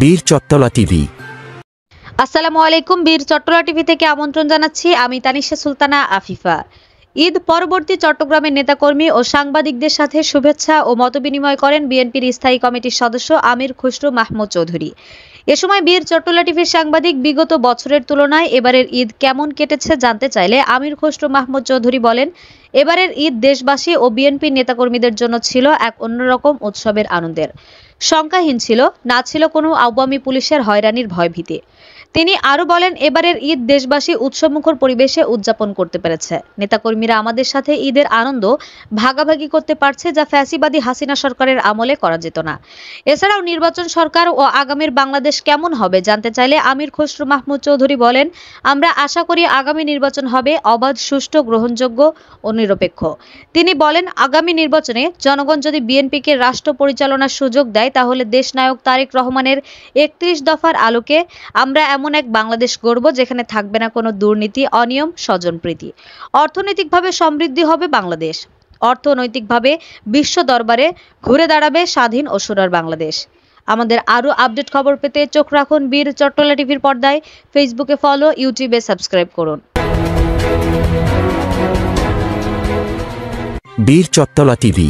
বীর চট্টলা টিভি। আসসালামু আলাইকুম। বীর চট্টলা টিভি থেকে আমন্ত্রণ জানাচ্ছি আমি তানিশা সুলতানা আফিফা। ঈদ পরবর্তী চট্টগ্রামের নেতাকর্মী ও সাংবাদিকদের সাথে শুভেচ্ছা ও মতবিনিময় করেন বিএনপির স্থায়ী কমিটির সদস্য আমির খসরু মাহমুদ চৌধুরী। এ সময় বীর চট্টলা টিভির সাংবাদিক বিগত বছরের তুলনায় এবারের ঈদ কেমন কেটেছে জানতে চাইলে আমির খসরু মাহমুদ চৌধুরী বলেন, এবারের ঈদ দেশবাসী ও বিএনপির নেতাকর্মীদের জন্য ছিল এক অন্যরকম উৎসবের আনন্দের। সংখ্যাহীন ছিল, না ছিল কোনো আওয়ামী পুলিশের হয়রানির ভয়ভীতি। তিনি আরো বলেন, এবারের ঈদ দেশবাসী উৎসবমুখর পরিবেশে উদযাপন করতে পেরেছে। নেতাকর্মীরা আমাদের সাথে ঈদের আনন্দ ভাগাভাগি করতে পারছে, যা ফ্যাসিবাদী হাসিনা সরকারের আমলে করা যেত না। এছাড়াও নির্বাচন সরকার ও আগামীর বাংলাদেশ কেমন হবে জানতে চাইলে আমির খসরু মাহমুদ চৌধুরী বলেন, আমরা আশা করি আগামী নির্বাচন হবে অবাধ, সুষ্ঠু, গ্রহণযোগ্য ও নিরপেক্ষ। তিনি বলেন, আগামী নির্বাচনে জনগণ যদি বিএনপিকে রাষ্ট্র পরিচালনার সুযোগ দেয় তাহলে দেশনায়ক তারেক রহমানের ৩১ দফার আলোকে আমরা এমন এক বাংলাদেশ গড়ব যেখানে থাকবে না কোনো দুর্নীতি, অনিয়ম, স্বজনপ্রীতি। অর্থনৈতিকভাবে সমৃদ্ধি হবে বাংলাদেশ, অর্থনৈতিকভাবে বিশ্ব দরবারে ঘুরে দাঁড়াবে স্বাধীন ও সোনার বাংলাদেশ। আমাদের আরো আপডেট খবর পেতে চোখ রাখুন বীর চট্টলা টিভির পর্দায়। ফেসবুকে ফলো, ইউটিউবে সাবস্ক্রাইব করুন। বীর চট্টলা টিভি।